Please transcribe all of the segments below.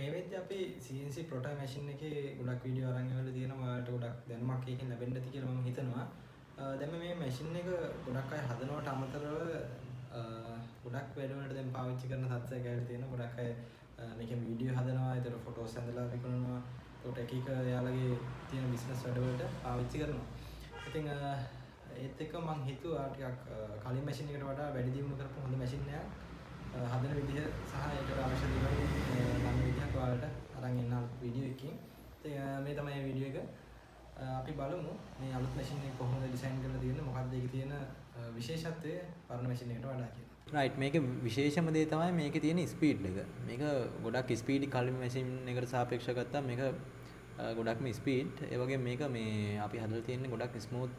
මේ වෙද්දී අපි CNC prototype machine එකේ ගොඩක් වීඩියෝ අරන් ඉවරලා තියෙනවා. ඔයාලට ගොඩක් දැනුමක් ඒකෙන් ලැබෙන්න ඇති කියලා මම හිතනවා. දැන් මේ machine එක ගොඩක් අය හදනවට අමතරව ගොඩක් වැඩවලට දැන් පාවිච්චි කරන තත්ත්වයක ඇවිල්ලා තියෙනවා. ගොඩක් අය මේකෙන් වීඩියෝ හදනවා, ඒතර ෆොටෝස් ඇඳලා විකුණනවා. ඒකට එක එක යාළගේ තියෙන බිස්නස් වැඩවලට පාවිච්චි කරනවා. ඉතින් ඒත් එක්ක මම හිතුවා ටිකක් කලින් මැෂින් එකට වඩා වැඩි දියුණු කරපු හොඳ මැෂින් එකක් හදන විදිහ සහ ඒකට අවශ්‍ය දේවල් නම් විදිහක් ඔයාලට අරන් එන්න වීඩියෝ එකකින්. ඉතින් මේ තමයි වීඩියෝ එක. අපි බලමු මේ අලුත් මැෂින් එක කොහොමද ඩිසයින් කරලා තියෙන්නේ, මොකක්ද ඒකේ තියෙන විශේෂත්වය පරණ මැෂින් එකට වඩා කියලා. රයිට්, මේකේ විශේෂම දේ තමයි මේකේ තියෙන ස්පීඩ් එක. මේක ගොඩක් ස්පීඩි කලින් මැෂින් එකට සාපේක්ෂව ගත්තාම මේක ගොඩක්ම ස්පීඩ්. ඒ වගේම මේක මේ අපි හදලා තියෙන්නේ ගොඩක් ස්මූත්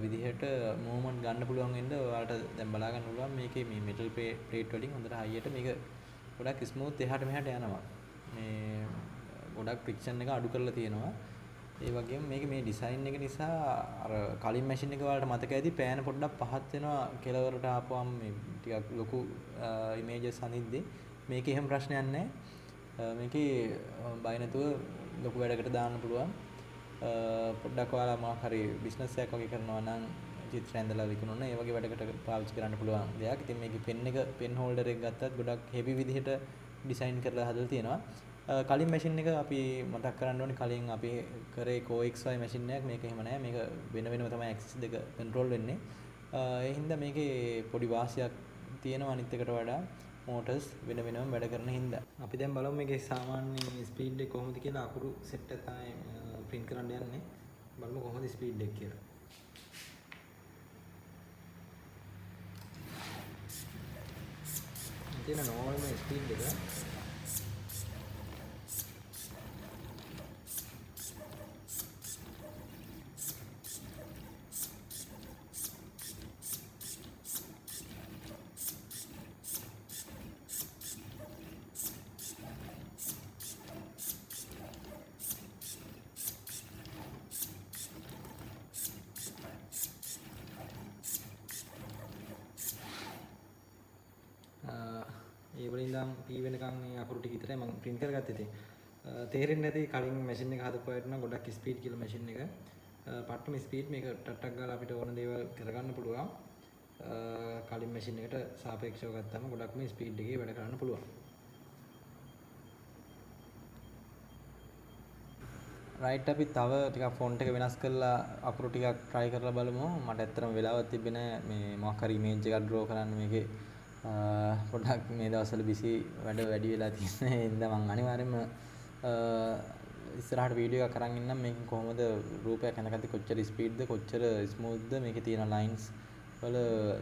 විදිහට මූවමන්ට් ගන්න පුළුවන් වෙන්න ඔයාලට දැන් බලා ගන්න පුළුවන්. මේකේ මේ මෙටල් ප්ලේට් වලින් හොඳට හයියට මේක ගොඩක් ස්මූත් එහාට මෙහාට යනවා. මේ ගොඩක් ෆ්‍රික්ෂන් එක අඩු කරලා තියෙනවා. ඒ වගේම මේකේ මේ ඩිසයින් එක නිසා අර කලින් මැෂින් එක වලට මතක ඇති පෑන පොඩ්ඩක් පහත් වෙනවා කෙලවරට ආපුවම මේ ටිකක් ලොකු ඉමේජස් අනිද්දී. මේකේ එහෙම ප්‍රශ්නයක් නැහැ. මේකේ බය නැතුව ලොකු වැඩකට දාන්න පුළුවන්. පොඩ්ඩක් ඔයාලා මොකක් හරි බිස්නස් එකක් වගේ කරනවා නම් චිත්‍ර ඇඳලා විකුණන ඒ වගේ වැඩකට පාවිච්චි කරන්න පුළුවන් දෙයක්. ඉතින් මේකේ පෙන් හෝල්ඩර් එක ගත්තත් ගොඩක් හෙවි විදිහට ඩිසයින් කරලා හදලා තියෙනවා. කලින් මැෂින් එක අපි මතක් කරන්න ඕනේ කලින් අපි කරේ CoXY මැෂින් එකක්. මේක එහෙම නැහැ. මේක වෙන වෙනම තමයි ඇක්සස් දෙක කන්ට්‍රෝල් වෙන්නේ. ඒ හින්දා මේකේ පොඩි වාසියක් තියෙනවා අනිත් එකට වඩා. මෝටර්ස් වෙන වෙනම වැඩ කරන හින්දා. අපි දැන් බලමු මේකේ සාමාන්‍ය ස්පීඩ් එක කොහොමද කියලා. අකුරු සෙට් එක තමයි print කරන්න යන්නේ. බලමු කොහොමද ස්පීඩ් එක කියලා. ඉතින් normal ස්පීඩ් එක ඒ වලින් නම් P වෙනකන් මේ අකුරු ටික විතරයි මම print කරගත්තේ. ඉතින් තේරෙන්නේ නැති කලින් මැෂින් එක හදපුවාට නම් ගොඩක් ස්පීඩ් කියලා මැෂින් එක. පට්ටම ස්පීඩ් මේක ටට්ටක් ගාලා අපිට ඕන දේවල් කරගන්න පුළුවන්. කලින් මැෂින් එකට සාපේක්ෂව ගත්තම ගොඩක්ම ස්පීඩ් එකේ වැඩ කරන්න පුළුවන්. රයිට්, අපි තව ටිකක් ෆොන්ට් එක වෙනස් කරලා අකුරු ටිකක් try කරලා බලමු. මට ඇත්තටම වෙලාවක් තිබ්බේ නැහැ මේ මොකක් හරි image එකක් draw කරන්න. මේකේ පොඩ්ඩක් මේ දවස්වල බිසි වැඩි වෙලා තියෙන හින්දා මම අනිවාර්යයෙන්ම ඉස්සරහට වීඩියෝ එකක් අරන් ඉන්නම්. මේකෙන් කොහොමද රූපයක් හඳගත්තේ, කොච්චර ස්පීඩ්ද, කොච්චර ස්මූත්ද, මේකේ තියෙන ලයින්ස් වල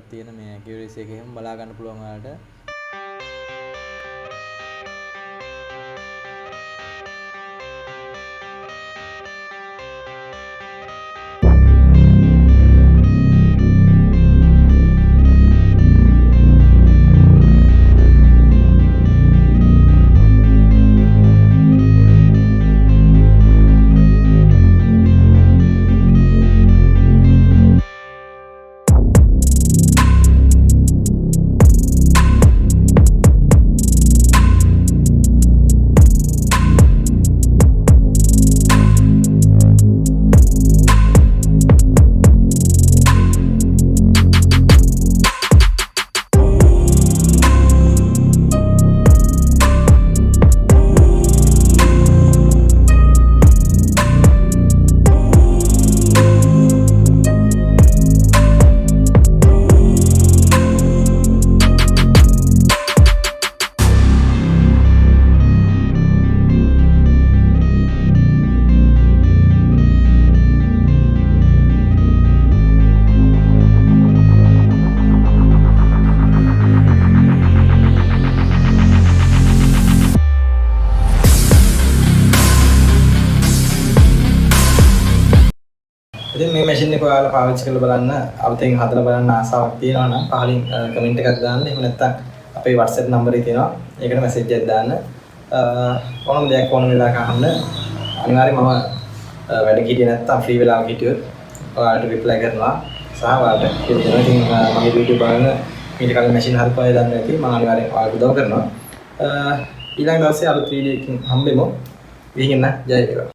තියෙන මේ ඇකියුරසි එක එහෙම බලා ගන්න පුළුවන් ඔයාලට. ඉතින් මේ මැෂින් එක ඔයාලා පාවිච්චි කරලා බලන්න, අලුතෙන් හදලා බලන්න ආසාවක් තියෙනවා නම් පහලින් කමෙන්ට් එකක් දාන්න. එහෙම නැත්නම් අපේ WhatsApp නම්බරේ තියෙනවා. ඒකට මැසේජ් එකක් දාන්න. ඕනම දෙයක් ඕන වෙලාවක අහන්න. අනිවාර්යයෙන්ම මම වැඩ හිටියේ නැත්නම් ෆ්‍රී වෙලාවක හිටියොත් ඔයාලට රිප්ලයි කරනවා. සහ ඔයාලට කියනවා. ඉතින් මගේ වීඩියෝ බලන ඊට කලින් මැෂින් හදපුවා දන්නේ නැති මම අනිවාර්යෙන් ඔයාලට උදව් කරනවා. ඊළඟ දවසේ අලුත් වීඩියෝ එකකින් හම්බෙමු. ගිහින් එන්න ජය වේවා.